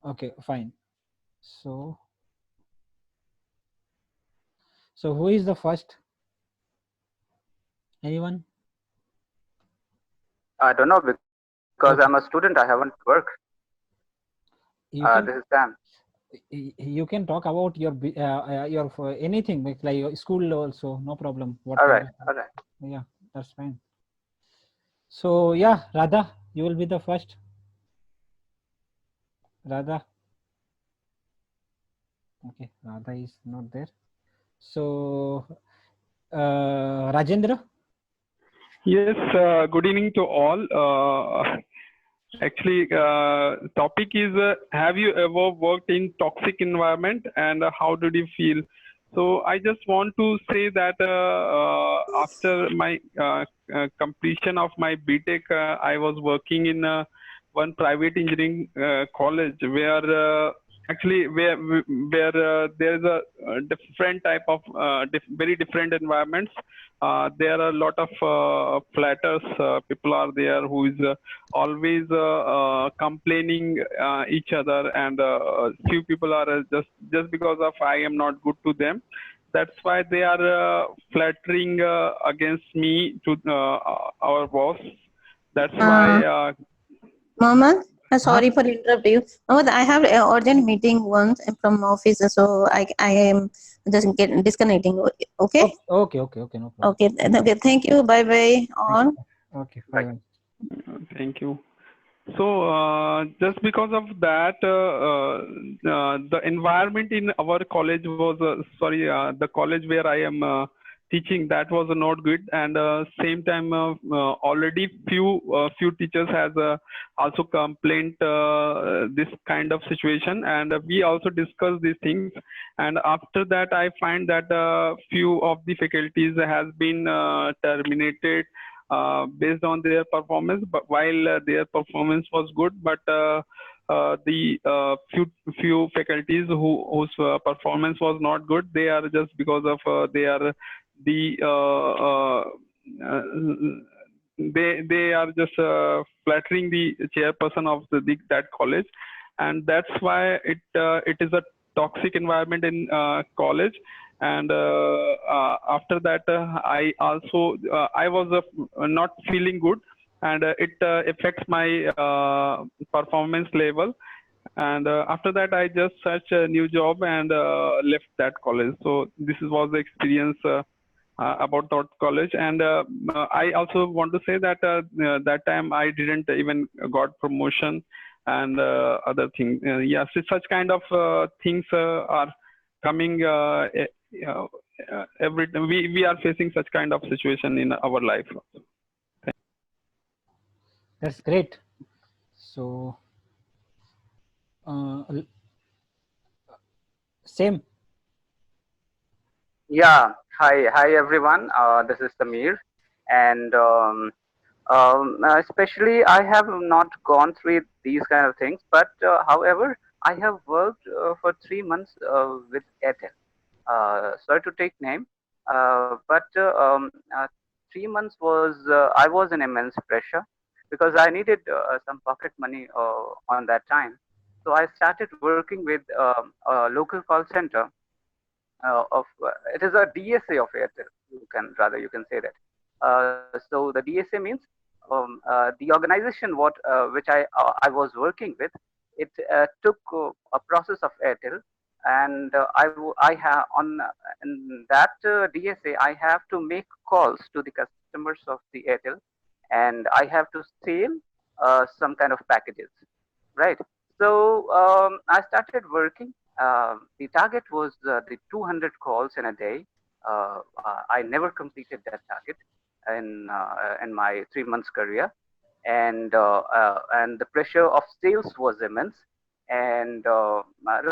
Okay, fine. So, so who is the first? Anyone? I don't know because I'm a student. I Okay, haven't worked. you This can is Sam. you can talk about your anything like your school also, no problem. All right. Whatever. All right. Yeah, that's fine. So yeah, Radha, you will be the first. Radha. Okay, Radha is not there. So Rajendra. Yes, good evening to all. Actually, topic is have you ever worked in toxic environment and how did you feel? So I just want to say that after my completion of my BTech, I was working in one private engineering college where actually where there is a different type of very different environments. There are a lot of flatters people are there who is always complaining each other, and few people are just because of I am not good to them. That's why they are flattering against me to our boss. That's why Uh, Mohammed, Huh? sorry for interrupting you. Mohammed, I have an urgent meeting once from office, so I am just disconnecting. Okay, Okay, okay, okay, okay, no problem. okay, okay. Thank you. Bye bye. Thank you. On. Okay, bye Bye. bye. thank you. So just because of that, the environment in our college was the college where I am teaching, that was not good, and same time already few teachers has also complained this kind of situation, and we also discussed these things, and after that I find that few of the faculties has been terminated based on their performance. But while their performance was good, but the few faculties whose performance was not good, they are just because of they are the uh, they are just flattering the chairperson of that college, and that's why it is a toxic environment in college. And after that I was not feeling good, and it affects my performance level, and after that I just searched a new job and left that college. So was the experience about that college. And I also want to say that that time I didn't even got promotion and other things. Yeah, so such kind of things are coming uh, every time. We are facing such kind of situation in our life. That's great. So uh, same. Yeah. Hi. Hi, everyone. This is Samir, and especially I have not gone through these kind of things, but however, I have worked for 3 months with Airtel. Sorry to take name, but 3 months was I was in immense pressure because I needed some pocket money on that time. So I started working with a local call center of it is a DSA of Airtel. You can say that. So the DSA means the organization which I was working with. It took a process of Airtel, and I have on in that DSA I have to make calls to the customers of the Airtel, and I have to sell some kind of packages, right? So I started working. The target was the 200 calls in a day. I never completed that target in my 3 months career, and the pressure of sales was immense. And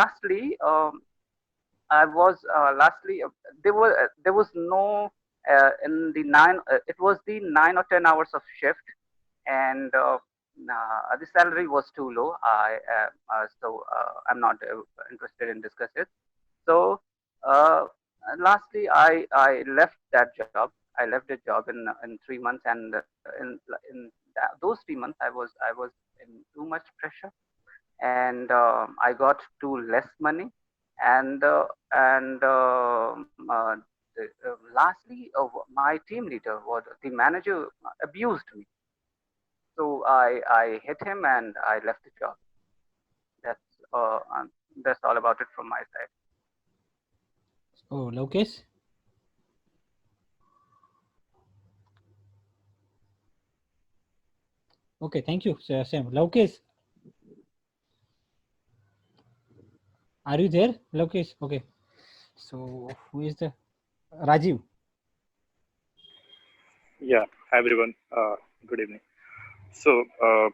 lastly, I was lastly there was no in the nine. It was the 9 or 10 hours of shift, and the salary was too low. I'm not interested in discuss it. So uh, lastly, I left that job. I left the job in 3 months, and those 3 months I was in too much pressure, and I got too less money, and lastly, my team leader, what the manager, abused me. So I hit him and I left the job. That's that's all about it from my side. Oh, Lokesh. Okay, thank you, Sam. Lokesh, are you there, Lokesh? Okay. So who is the Rajiv? Yeah, hi everyone. Good evening. So, I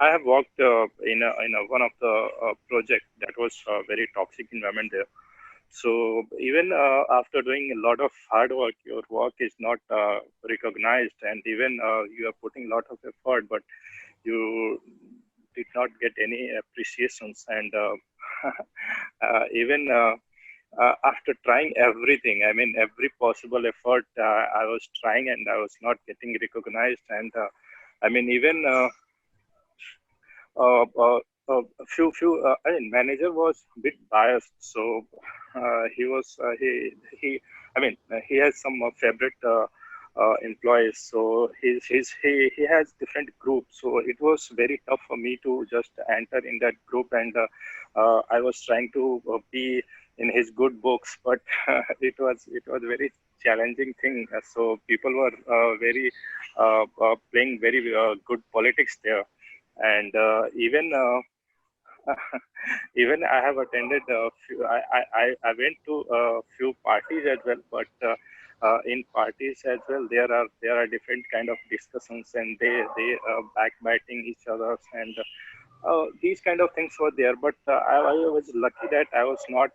have worked in one of the project that was very toxic environment there. So even after doing a lot of hard work, your work is not recognized, and even you are putting a lot of effort, but you did not get any appreciations, and even after trying everything, I mean, every possible effort I was trying and I was not getting recognized. And I mean, even I mean, manager was a bit biased. So he, I mean, he has some favorite employees. So he has different groups. So it was very tough for me to just enter in that group, and I was trying to be in his good books, but it was very challenging thing. So people were very playing very good politics there, and even even I have attended a few. I went to a few parties as well, but in parties as well, there are different kind of discussions, and they backbiting each other, and these kind of things were there. But I was lucky that I was not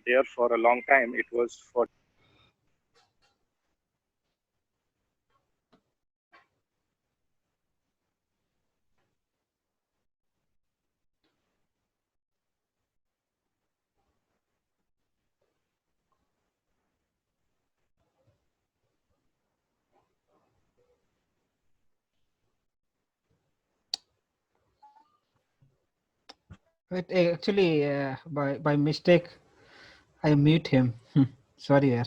there for a long time. It was for But actually, by mistake, I mute him. Sorry, yaar.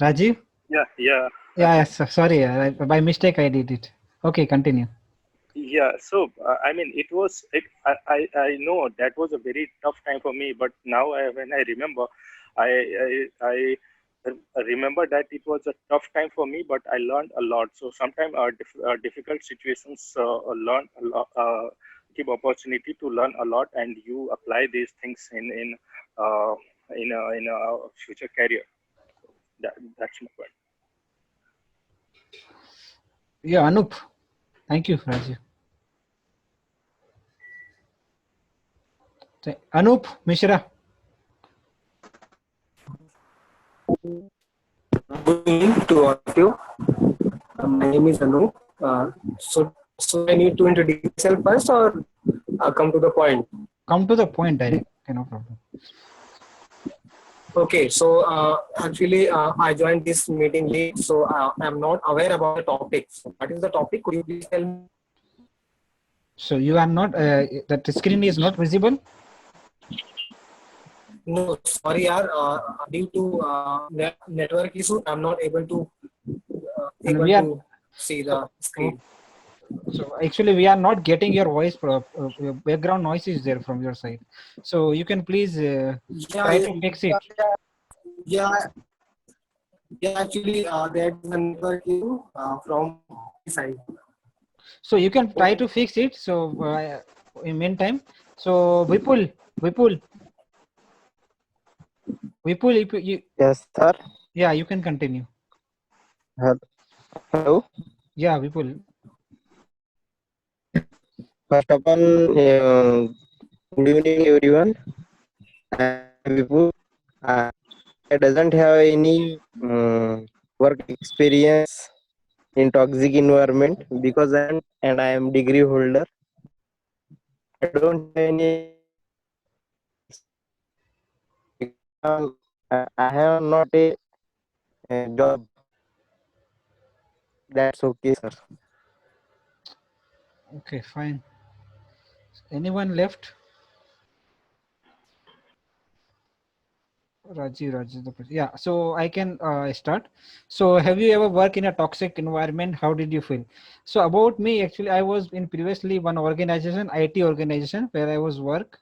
Rajiv? yeah, yeah. Yeah, yes, sorry, by mistake I did it. Okay, continue. Yeah, so I mean, it was it. I know that was a very tough time for me, but now when I remember, I remember that it was a tough time for me, but I learned a lot. So sometimes difficult situations learn a lot, give opportunity to learn a lot, and you apply these things uh, in a future career. So that's my point. Yeah, Anup. Thank you, Rajiv. Anup Mishra. Good evening to all of you. My name is Anu. So I need to introduce myself first or come to the point? Come to the point direct. Okay, no problem. Okay, so actually I joined this meeting late, so I'm not aware about the topic. So what is the topic? Could you please tell me? So you are not, that screen is not visible? No, sorry, yaar. Due to network issue, I'm not And able we are, to see so, the screen. so actually we are not getting your voice, your background noise is there from your side. So you can please Yeah, try to fix it. yeah, yeah. Actually, there is a network issue from my side. So you can try to fix it. So in meantime, so Vipul, if you, Yes, sir. yeah, you can continue. Hello. Yeah, Vipul. First of all, good evening, everyone. I am Vipul. I doesn't have any work experience in toxic environment because I am degree holder. I don't have any because I have not a job. That's okay, sir. Okay, fine. Anyone left? Rajiv, yeah. So I can start. So have you ever worked in a toxic environment? How did you feel? So about me, actually, I was in previously one organization, IT organization, where I was work,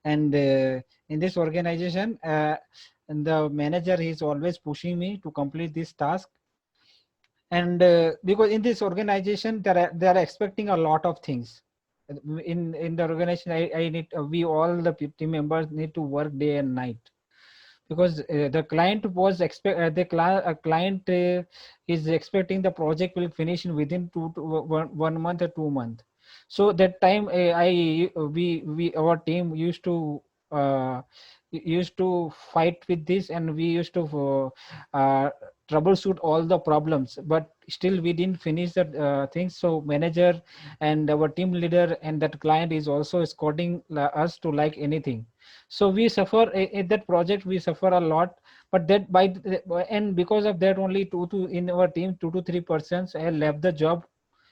and in this organization, and the manager is always pushing me to complete this task, and because in this organization they are expecting a lot of things. In the organization, I need we all the team members need to work day and night, because the client was client is expecting the project will finish in within 1 month or 2 months. So that time I we our team uh, used to fight with this, and we used to troubleshoot all the problems, but still we didn't finish the things. So manager and our team leader and that client is also escorting us to like anything. So we suffer in that project, we suffer a lot. But that and because of that, only two to in our team 2 to 3% left the job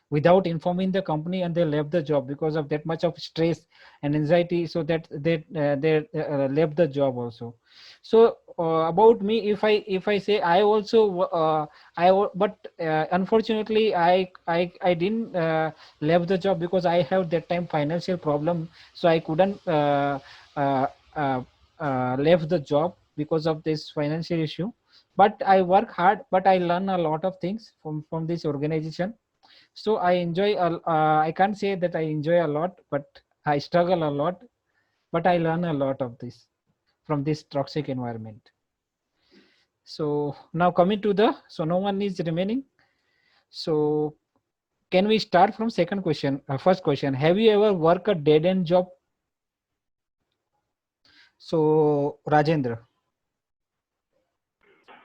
without informing the company, and they left the job because of that much of stress and anxiety, so that they left the job also. So about me, if I say I also but unfortunately I didn't left the job because I have that time financial problem, so I couldn't uh, uh, left the job because of this financial issue. But I work hard, but I learn a lot of things from this organization. So I enjoy I can't say that I enjoy a lot, but I struggle a lot, but I learn a lot of this from this toxic environment. So now coming to the, so no one is remaining, so can we start from second question? First question, have you ever worked a dead end job? So Rajendra.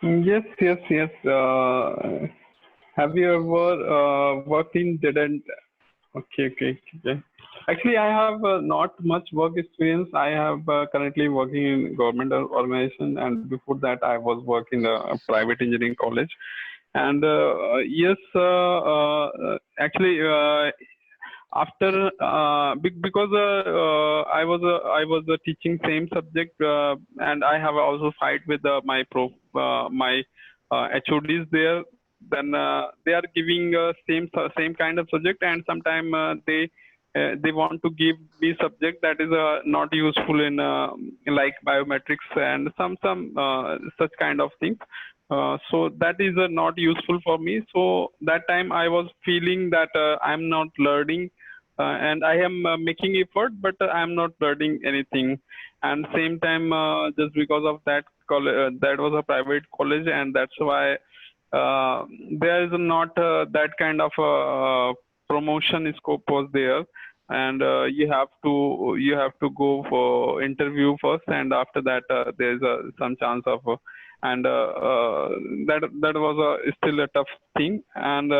Yes, yes, yes. Have you ever worked in didn't? Okay, okay, okay. Actually, I have not much work experience. I have currently working in government organization, and before that, I was working in a private engineering college. And yes, actually, after because I was teaching same subject, and I have also fight with my HODs there. Then they are giving same kind of subject, and sometimes they want to give me subject that is not useful in like biometrics and some such kind of things. So that is not useful for me. So that time I was feeling that I'm not learning, and I am making effort, but I am not learning anything. And same time, just because of that college, that was a private college, and that's why there is not that kind of promotion scope was there. And you have to go for interview first, and after that there is some chance of and that was still a tough thing. And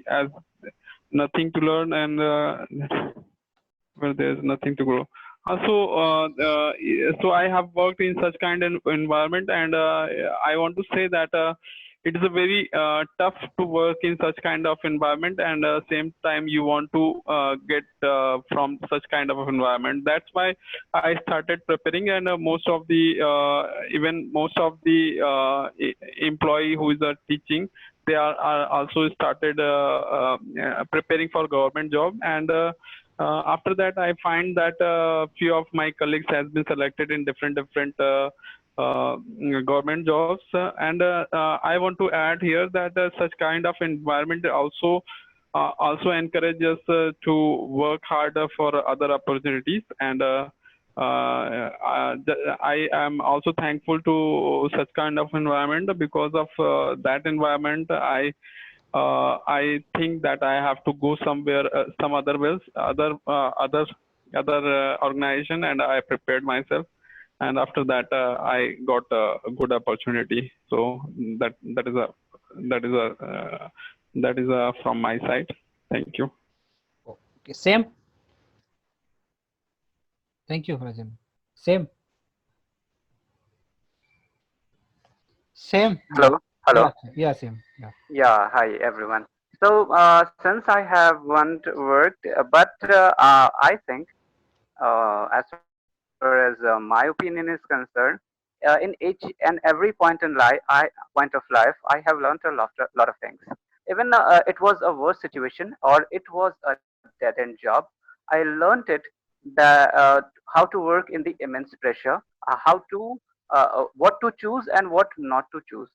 as nothing to learn, and well, there's nothing to grow. So I have worked in such kind of environment, and I want to say that it is a very tough to work in such kind of environment, and same time you want to get from such kind of environment. That's why I started preparing, and most of the even most of the employee who is teaching, they are also started preparing for government job. And after that, I find that few of my colleagues has been selected in different government jobs. And I want to add here that such kind of environment also encourages to work harder for other opportunities. And I am also thankful to such kind of environment. Because of that environment, I think that I have to go somewhere, some other ways, other organization, and I prepared myself. And after that, I got a good opportunity. So that is a that is from my side. Thank you. Okay, same. Thank you, Rajendra. Same. Hello, hello. Yeah, same. Yeah. Yeah, hi everyone. So since I haven't worked, but I think as far as my opinion is concerned, in each and every point of life, I have learned lot of things. Even it was a worse situation or it was a dead end job, I learned it that how to work in the immense pressure, how to what to choose and what not to choose.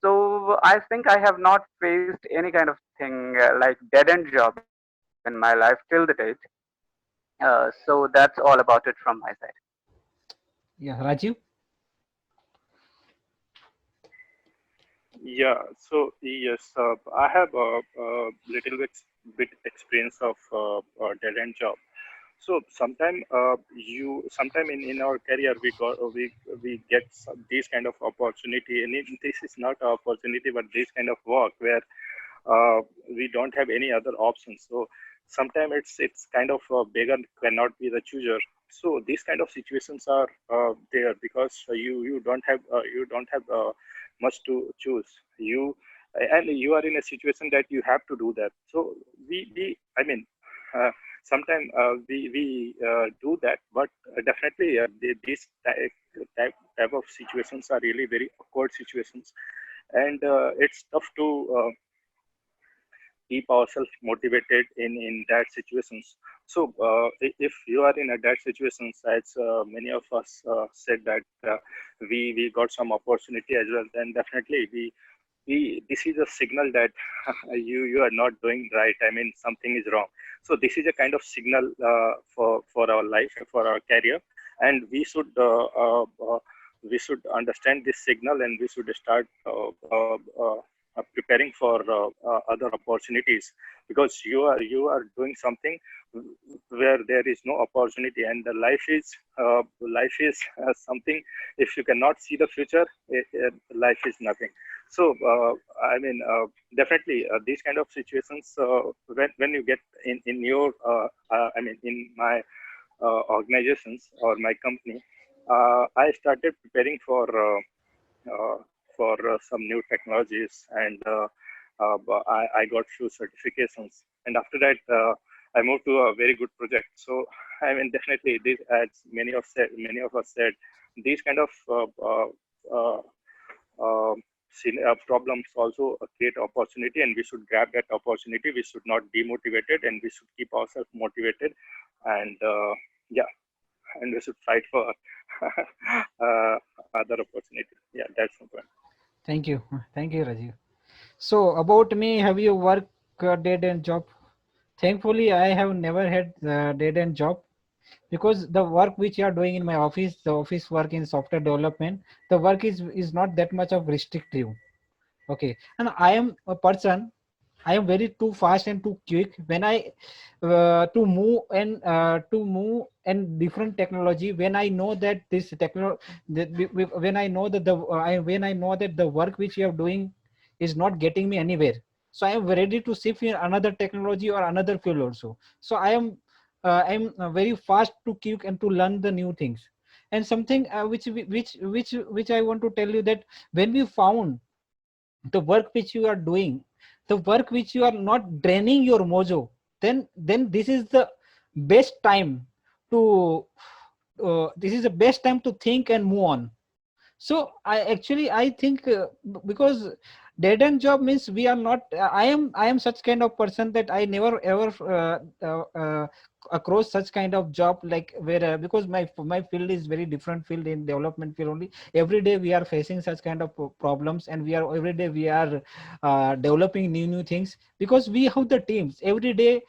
So I think I have not faced any kind of thing like dead end job in my life till the date. So that's all about it from my side. Yeah, Rajiv. Yeah, so yes, I have a little bit experience of dead end job. So sometime in our career we get these kind of opportunity, and this is not an opportunity, but this kind of work where we don't have any other options. So sometimes it's kind of beggar cannot be the chooser. So these kind of situations are there because you don't have much to choose. You and you are in a situation that you have to do that. So we I mean. Sometimes we do that, but definitely these type of situations are really very awkward situations, and it's tough to keep ourselves motivated in that situations. So if you are in a that situations, as many of us said that we got some opportunity as well, then definitely we this is a signal that you are not doing right. I mean, something is wrong. So this is a kind of signal for our life, for our career, and we should understand this signal, and we should start preparing for other opportunities, because you are doing something where there is no opportunity, and the life is something. If you cannot see the future, life is nothing. So I mean, definitely these kind of situations, when you get in your I mean, in my organizations or my company, I started preparing uh, some new technologies, and I got few certifications, and after that I moved to a very good project. So I mean, definitely this, as many of us said, these kind of uh, uh, problems also create opportunity, and we should grab that opportunity. We should not be motivated, and we should keep ourselves motivated, and yeah, and we should fight for uh, other opportunity. Yeah, that's the point. Thank you, Rajiv. So about me, have you worked a dead end job? Thankfully, I have never had a dead end job because the work which you are doing in my office, the office work in software development, the work is not that much of restrictive. Okay, and I am a person, I am very too fast and too quick when I to move and different technology when I know that this technology, when I know that when I know that the work which you are doing is not getting me anywhere, so I am ready to shift in another technology or another field also. So I am very fast to quick and to learn the new things. And something which I want to tell you, that when we found the work which you are doing, the work which you are not draining your mojo, then this is the best time to this is the best time to think and move on. So I think because dead end job means we are not I am such kind of person that I never ever across such kind of job, like where because my field is very different field, in development field only. Every day we are facing such kind of problems, and we are every day we are developing new things, because we have the teams every day,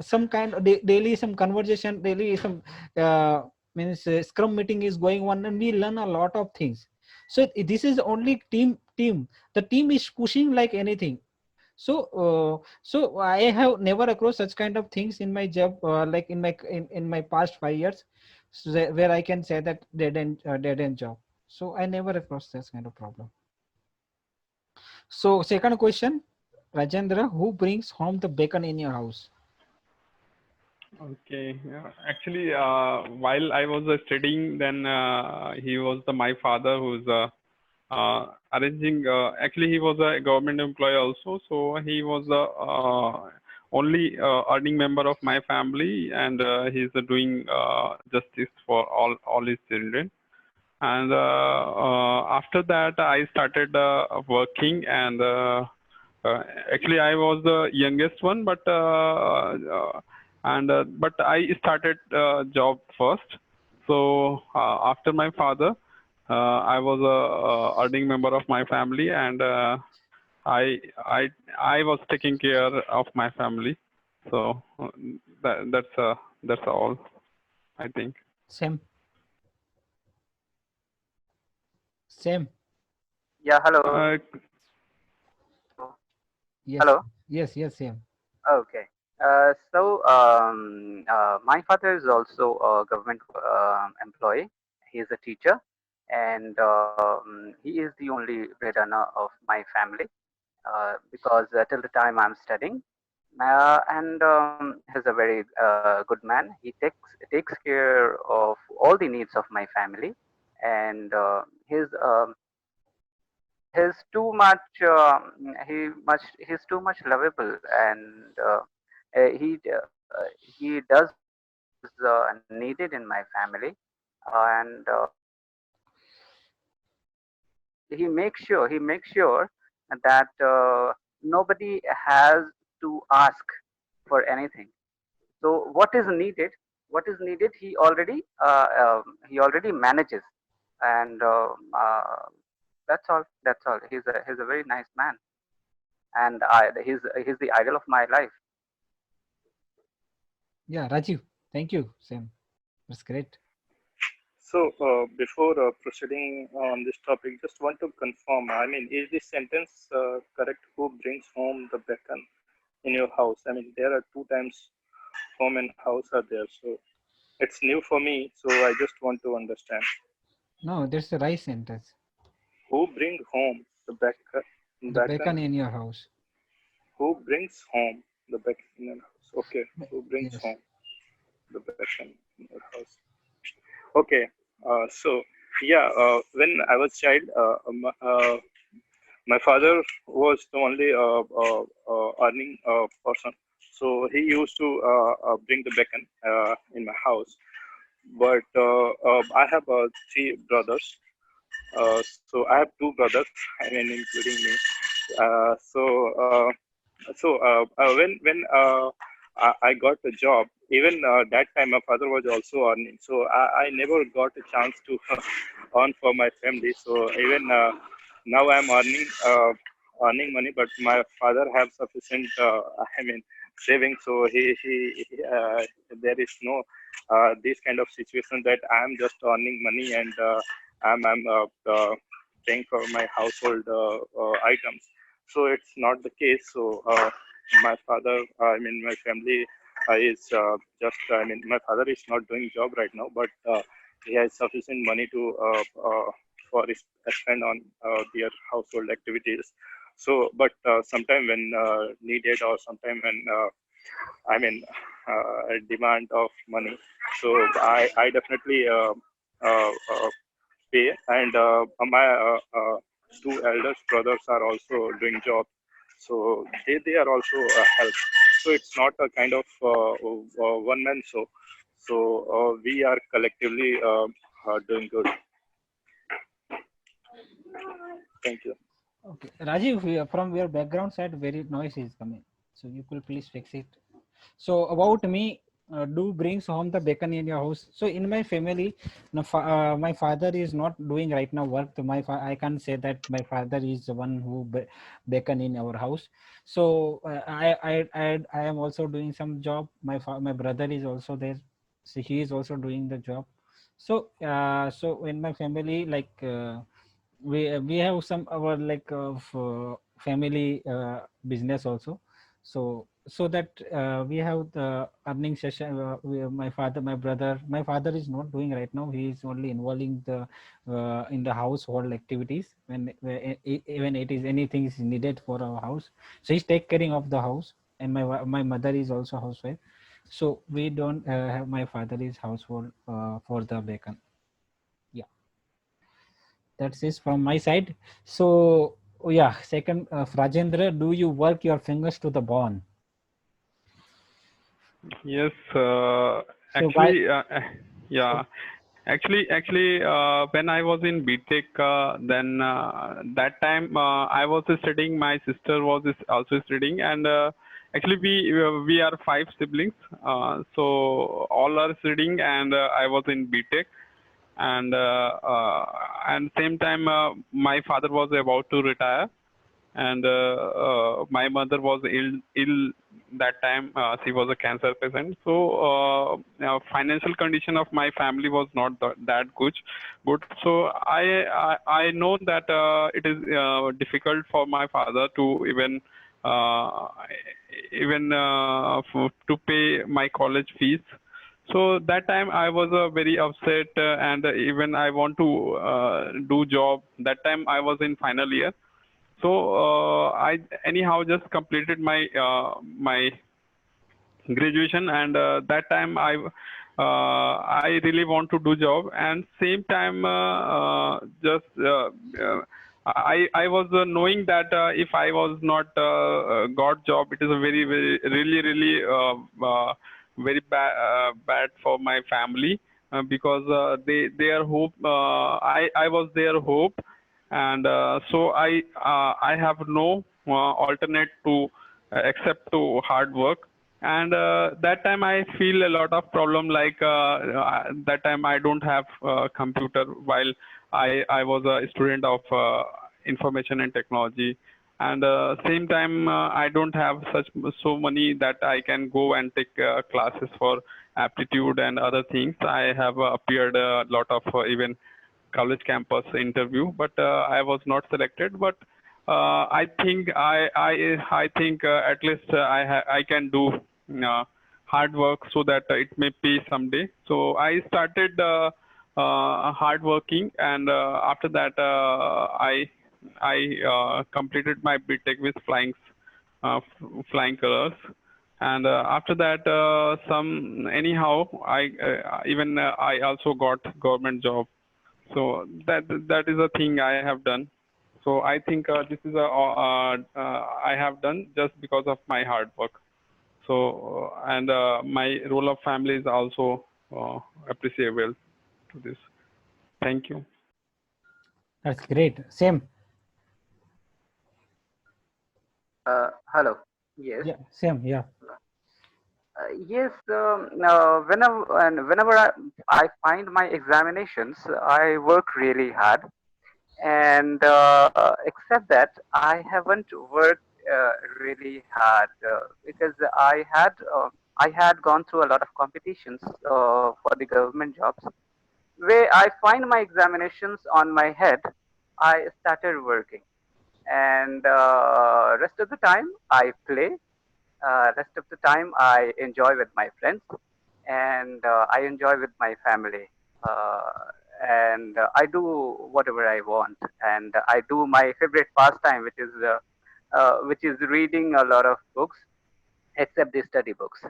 some kind of daily some conversation, daily some uh, means scrum meeting is going on, and we learn a lot of things. So this is only team, the team is pushing like anything. So so I have never across such kind of things in my job, like in my past 5 years, so where I can say that dead end job. So I never across this kind of problem. So second question, Rajendra, who brings home the bacon in your house? Okay. Actually, while I was studying, then he was my father who's arranging. Actually, he was a government employee also, so he was the only earning member of my family, and he's doing justice for all his children. And after that, I started working, and actually, I was the youngest one, but I started job first. So after my father, I was a earning member of my family, and I I I was taking care of my family. So that's all, I think. Same. Same. Yeah, hello. Uh, Yes. Hello. Yes. Yes. Same. Okay. My father is also a government employee. He is a teacher, and he is the only breadwinner of my family because till the time I'm studying. And he's a very good man. He takes care of all the needs of my family, and he's too much he's too much lovable, and he does needed in my family, and he makes sure that nobody has to ask for anything. So what is needed he already manages, and that's all. He's a very nice man, and he's the idol of my life. Yeah. Rajiv. Thank you. Same. That's great. So, before proceeding on this topic, just want to confirm. I mean, is this sentence correct? Who brings home the bacon in your house? I mean, there are two times home and house are there, so it's new for me. So I just want to understand No, there's the right sentence. who bring home the The bacon bacon. in your house. Who brings home the bacon in your house? Okay, who brings Yes. home the bacon in your house? Okay, so yeah, when I was child, my father was the only earning person, so he used to bring the bacon in my house. But I have three brothers, so I have two brothers. I mean, including me. Uh, so uh, when I got a job, even that time my father was also earning. So I never got a chance to earn for my family. So even now I'm earning money, but my father have sufficient. I mean, savings. So there is no this kind of situation that I'm just earning money and I'm paying for my household items. So it's not the case. So my father, I mean, my family is just, I mean, my father is not doing job right now, but he has sufficient money to for his spend on their household activities. So, but sometime when needed or sometime when I mean, demand of money. So I definitely pay, and my two eldest brothers are also doing job, so they are also help. So it's not a kind of one man show. So we are collectively doing good. Thank you. Okay. Rajiv, from your background side, very noise is coming. So you could please fix it. So about me, do brings home the bacon in your house. So in my family, no, my father is not doing right now work. I can't say that my father is the one who bacon in our house. So I am also doing some job. My brother is also there. So he is also doing the job. So in my family, like. We have some our like of family business also, so that we have the earning session. My father is not doing right now. He is only involving the in the household activities when it is anything is needed for our house. So he's take caring of the house, and my mother is also housewife. So we don't have my father is household for the bacon. Yeah. That's it from my side. So yeah, second, Rajendra, do you work your fingers to the bone? Yes, So why? actually, So yeah. Actually, when I was in BTech, then that time I was studying. My sister was also studying, and actually we are five siblings. So all are studying, and I was in BTech, and same time my father was about to retire, and my mother was ill that time. She was a cancer patient, so financial condition of my family was not that good. So I know that it is difficult for my father to uh, to pay my college fees. So that time I was very upset, and even I want to do job. That time I was in final year, so I anyhow just completed my graduation, and that time I really want to do job, and same time just I was knowing that if I was not got job, it is a very really very bad for my family, because their hope, I was their hope, and so I have no alternate to except to hard work. And that time I feel a lot of problem, like that time I don't have computer, while I was a student of information and technology, and same time I don't have so money that I can go and take classes for aptitude and other things. I have appeared a lot of even college campus interview, but I was not selected. But I think at least I can do hard work, so that it may pay someday. So I started hard working, and after that I completed my BTech with flying colors. And after that, some anyhow, I also got government job. So that is a thing I have done. So I think this is I have done just because of my hard work. So and my role of family is also appreciable to this. Thank you. that's great. Same. Hello. Yes. Yeah, same. Yeah. Yes. Whenever I find my examinations, I work really hard, and except that I haven't worked really hard because I had gone through a lot of competitions for the government jobs where I find my examinations on my head. I started working, and rest of the time I play. Rest of the time I enjoy with my friends, and I enjoy with my family. Uh, and I do whatever I want, and I do my favorite pastime, which is reading a lot of books, except the study books.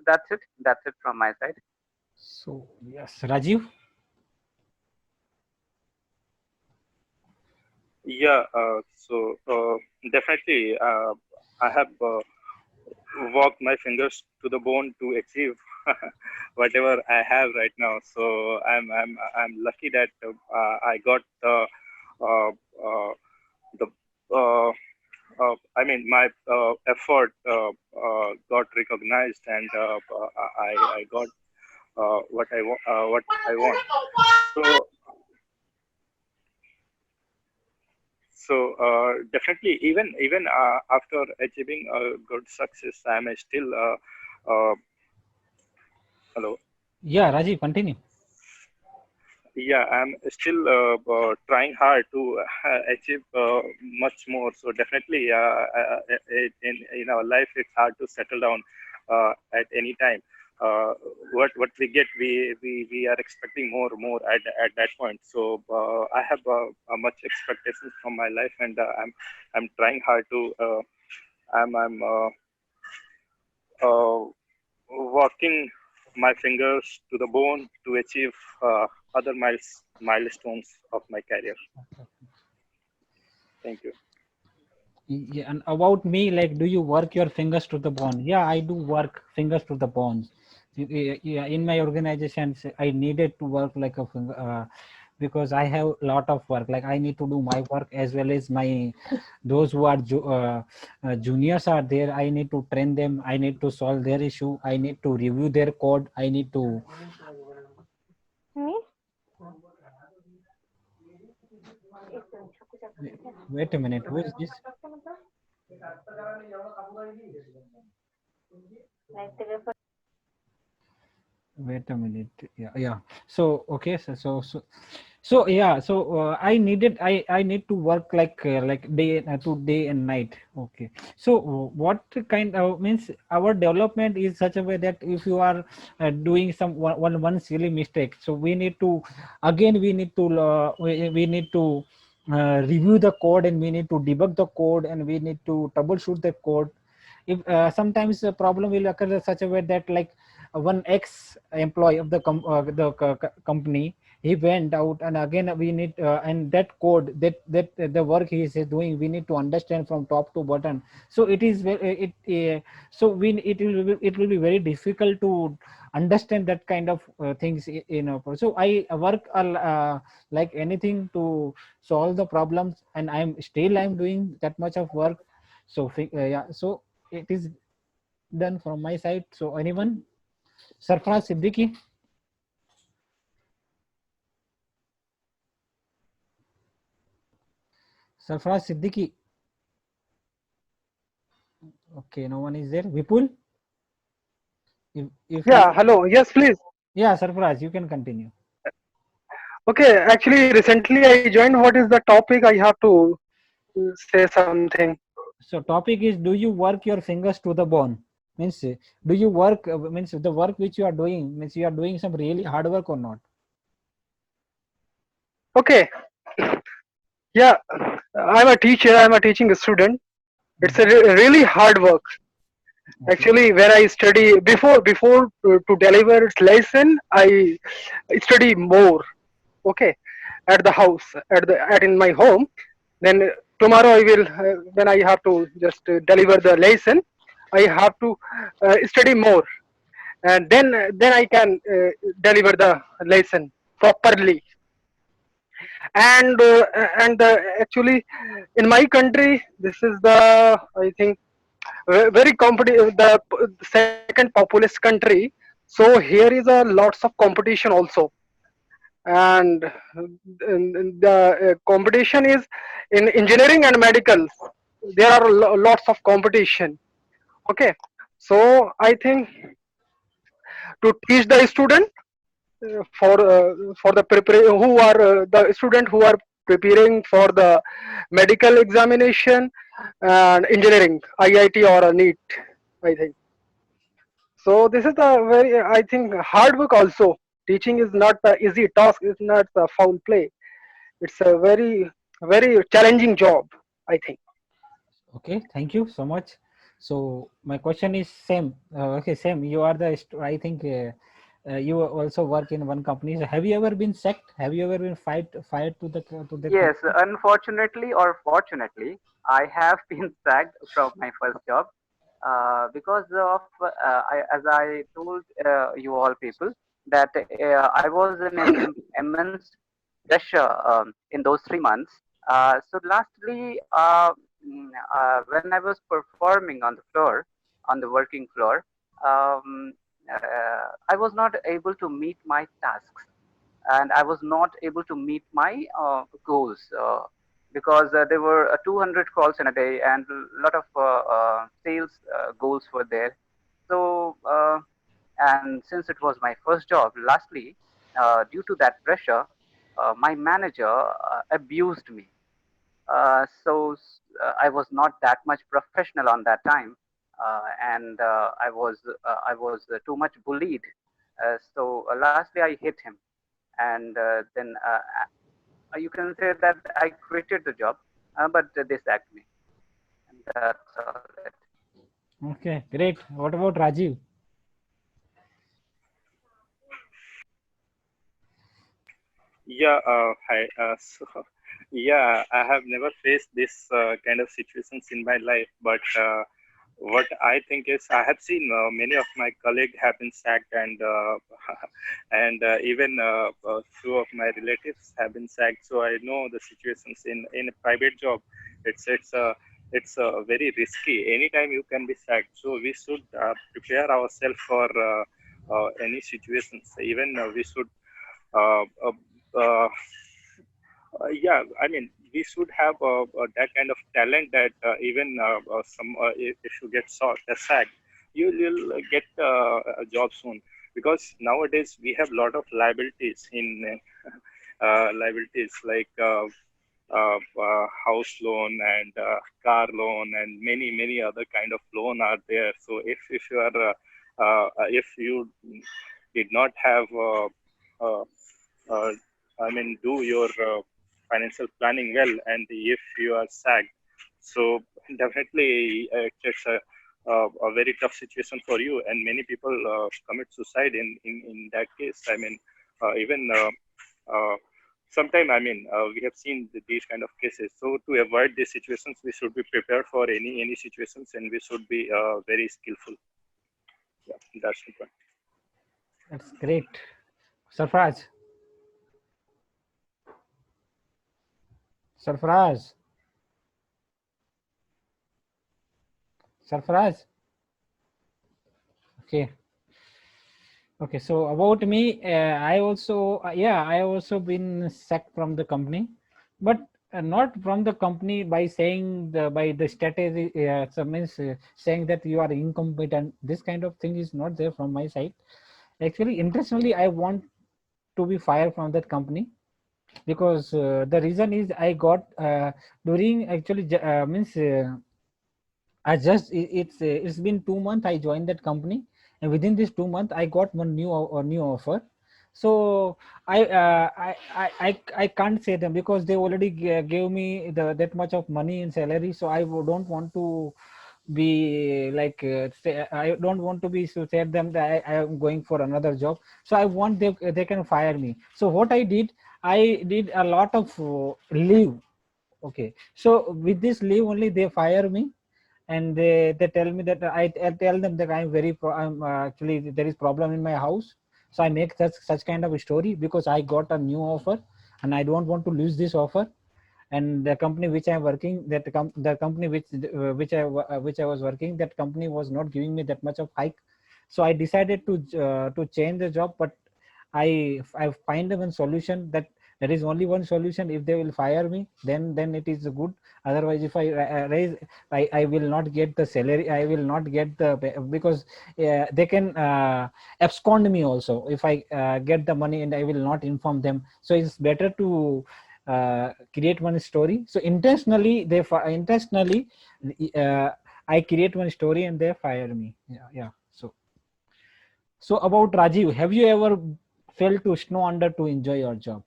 That's it. That's it from my side. So yes, Rajiv. Yeah, definitely, I have walked my fingers to the bone to achieve whatever I have right now. So I'm lucky that I got uh, uh, the I mean, my effort got recognized, and I got what I want. So definitely, even after achieving a good success, I'm still hello. Yeah, Rajiv, continue. Yeah, I'm still trying hard to achieve much more. So definitely, in our life, it's hard to settle down at any time. What we get, we are expecting more at that point. So I have much expectations from my life, and I'm trying hard to I'm uh, working. my fingers to the bone to achieve other milestones of my career. Thank you. Yeah, and about me, like, do you work your fingers to the bone? Yeah, I do work fingers to the bones. Yeah, in my organizations, I needed to work like a finger, because I have a lot of work. Like I need to do my work as well as my those who are juniors are there. I need to train them. I need to solve their issue. I need to review their code. I need to. Wait a minute. Who is this? Wait a minute. Yeah, yeah. So okay, so yeah. So I need to work like day and night. Okay. So what kind of means our development is such a way that if you are doing some one silly mistake, so we need to again we need to review the code, and we need to debug the code, and we need to troubleshoot the code. If sometimes the problem will occur in such a way that like one ex employee of the company, he went out, and again we need and that code that the work he is doing, we need to understand from top to bottom. So it is so it will be very difficult to understand that kind of things, so I work like anything to solve the problems, and I'm doing that much of work. So yeah, so it is done from my side. So anyone? Sarfraz Siddiqui. Sarfraz Siddiqui. Okay, no one is there. Vipul? If you. Yeah, hello. Yes, please. Yeah, Sarfraz, you can continue. Okay, actually, recently I joined. What is the topic? I have to say something. So topic is, do you work your fingers to the bone? Means do you work means the work which you are doing means you are doing some really hard work or not? Okay. Yeah, I'm a teacher. I'm a teaching student. It's a really hard work. Okay. Actually, when I study before to deliver lesson, I study more. Okay, at the house, at in my home. Then tomorrow I will when I have to just deliver the lesson, I have to study more, and then I can deliver the lesson properly. And actually, in my country, this is the I think very competitive, second populous country. So here is a lots of competition also, and the competition is in engineering and medical. There are lots of competition. Okay, so I think to teach the student for the who are the student who are preparing for the medical examination and engineering IIT or a NEET, I think. So this is a very, I think, hard work also. Teaching is not an easy task. It's not a foul play. It's a very challenging job, I think. Okay, thank you so much. So my question is same. Okay, same. You are the I think you also work in one company. So have you ever been sacked? Have you ever been fired to the Yes, company? unfortunately or fortunately, I have been sacked from my first job because of, as I told you all people, that I was in immense pressure in those 3 months. So lastly, when I was performing on the floor, on the working floor, I was not able to meet my tasks, and I was not able to meet my goals because there were 200 calls in a day, and a lot of sales goals were there. So, and since it was my first job, lastly, due to that pressure, my manager abused me. I was not that much professional on that time, and I was too much bullied. So lastly, I hit him, and then you can say that I quitted the job, but they sacked me, and that's all it. Okay, great. What about Rajiv? Yeah, hi. Yeah, I have never faced this kind of situations in my life, but what I think is I have seen many of my colleagues have been sacked, and and even few of my relatives have been sacked. So I know the situations in a private job. It's very risky. Anytime you can be sacked. So we should prepare ourselves for any situations. Even we should uh, uh, uh, yeah, I mean, we should have that kind of talent that even if you get sacked, you'll get a job soon. Because nowadays we have a lot of liabilities in liabilities like house loan and car loan and many other kind of loan are there. So if you did not have uh, uh, I mean, do your financial planning well, and if you are sacked, so definitely it's a very tough situation for you, and many people commit suicide in that case. I mean, even sometime, I mean, we have seen these kind of cases. So to avoid these situations, we should be prepared for any situations, and we should be very skillful. Yeah, that's the point. That's great. Sarfraz. Sarfraz. Sarfraz. Okay. Okay. So about me, I also, yeah, I also been sacked from the company, but not from the company by saying by the strategy, so means saying that you are incompetent. This kind of thing is not there from my side. Actually, intentionally, I want to be fired from that company because the reason is I got during actually means it's been 2 months I joined that company, and within this 2 months I got one new offer. So I can't say them because they already gave me that much of money in salary. So don't want to be like say, I don't want to be so say them that I am going for another job. So I want they can fire me. So what I did a lot of leave. Okay, so with this leave only they fire me, and they tell me that I tell them that I'm actually there is problem in my house. So I make such kind of a story because I got a new offer and I don't want to lose this offer. And the company which I'm working, the company which I was working, that company was not giving me that much of hike. So I decided to change the job. But I find one solution that there is only one solution. If they will fire me, then it is good. Otherwise, if I raise, I will not get the salary. I will not get the because they can abscond me also if I get the money and I will not inform them. So it's better to create one story. So intentionally uh, I create one story and they fire me. Yeah. So about Rajiv, have you ever felt to snow under to enjoy your job?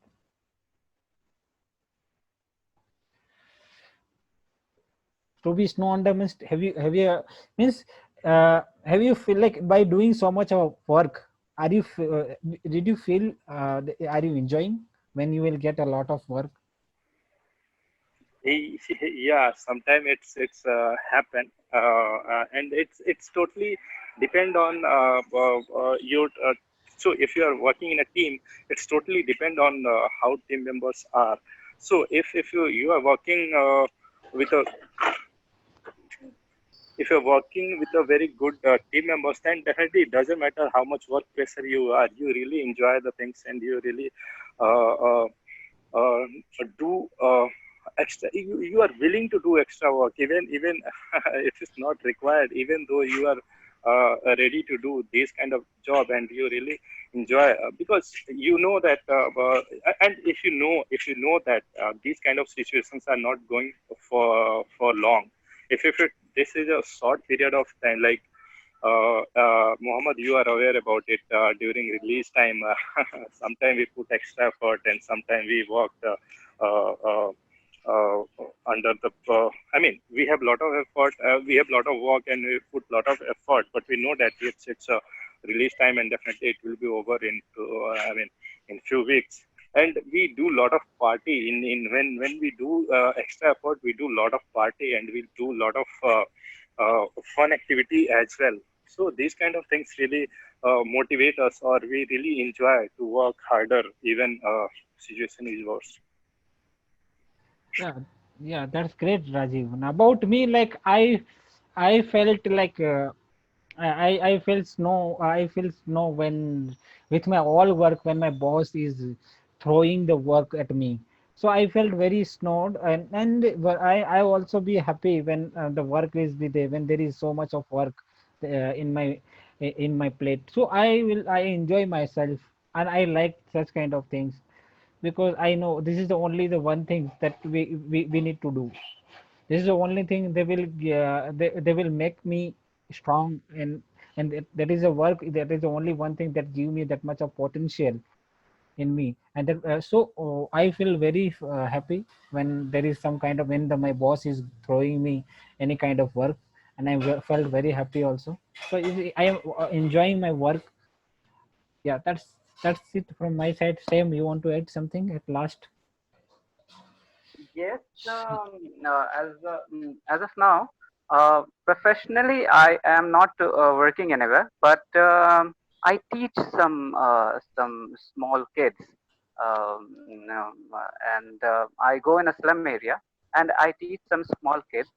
To be snow under means means have you feel like by doing so much of work, are you did you feel are you enjoying when you will get a lot of work? Yeah, sometimes it's happen, and it's totally depend on your. So if you are working in a team, it's totally depend on how team members are. So if you are working with a if you're working with a very good team members, then definitely it doesn't matter how much work pressure you are. You really enjoy the things, and you really uh, uh, uh, do extra. You are willing to do extra work, even if it's not required. Even though you are ready to do this kind of job, and you really enjoy because you know that. And if you know that these kind of situations are not going for long. If this is a short period of time, like Muhammad, you are aware about it during release time. Sometimes we put extra effort, and sometimes we work uh, uh, uh, under the. I mean, we have a lot of effort, we have a lot of work, and we put a lot of effort. But we know that it's a release time, and definitely it will be over in. I mean, in few weeks. and we do lot of party in when we do extra effort, we do lot of party and we do lot of fun activity as well. So these kind of things really motivate us, or we really enjoy to work harder even situation is worse. Yeah, yeah, that's great, Rajiv. And about me, like I felt like I feel snow. I feel snow when with my all work when my boss is throwing the work at me. So I felt very snowed, and I also be happy when the work is with when there is so much of work in my plate. So I enjoy myself, and I like such kind of things because I know this is the only the one thing that we need to do. This is the only thing they will make me strong, and that is a work, that is the only one thing that give me that much of potential in me. And that, I feel very happy when there is some kind of when my boss is throwing me any kind of work, and felt very happy also. So I am enjoying my work. Yeah, that's it from my side. Same, you want to add something at last? Yes, as of now, professionally, I am not working anywhere, but I teach some small kids, and I go in a slum area, and I teach some small kids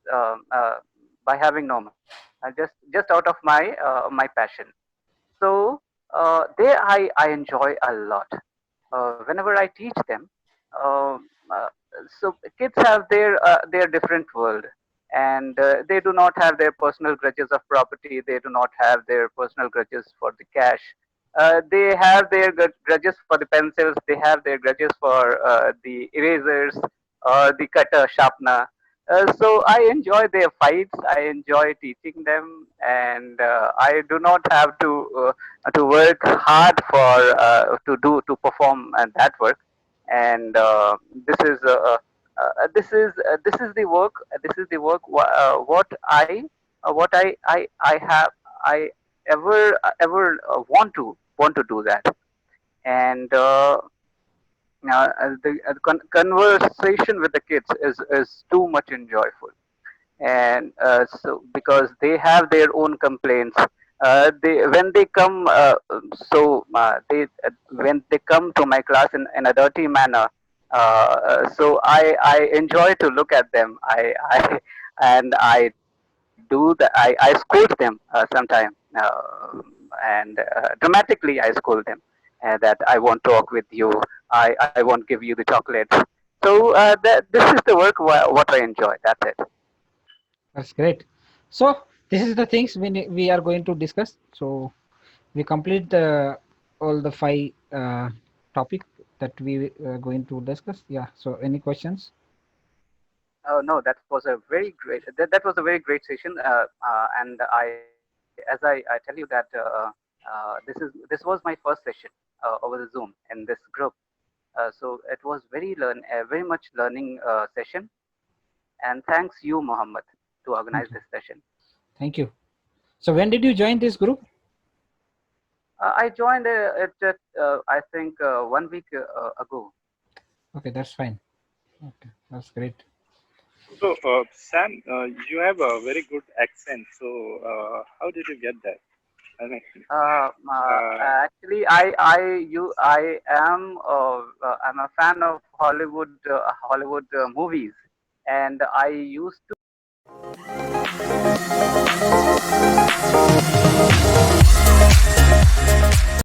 by having no money, just out of my passion. So there I enjoy a lot whenever I teach them. Um uh, so kids have their different world, and they do not have their personal grudges of property. They do not have their personal grudges for the cash. They have their grudges for the pencils. They have their grudges for the erasers or the cutter sharpener. So I enjoy their fights. I enjoy teaching them, and I do not have to work hard for to perform that work. And this is this is the work. This is the work. What I have I ever want to do that. And the conversation with the kids is too much enjoyable. And so because they have their own complaints, they when they come they when they come to my class in a dirty manner, so I enjoy to look at them. I and I do the I scold them sometime, and dramatically I scold them, that I won't talk with you, I won't give you the chocolates. So this is the work what I enjoy. That's it. That's great. So this is the things we are going to discuss. So we complete all the five topic that we are going to discuss. Yeah. So any questions? No, that was a very great. That was a very great session. And as I tell you that this was my first session over the Zoom in this group. So it was very much learning session. And thanks you, Mohammed, to organize Thank you. this session. Thank you. So when did you join this group? I joined it I think 1 week ago. Okay, that's fine. Okay, that's great. So Sam, you have a very good accent, so how did you get that? I mean, Actually, I'm a fan of Hollywood movies, and I used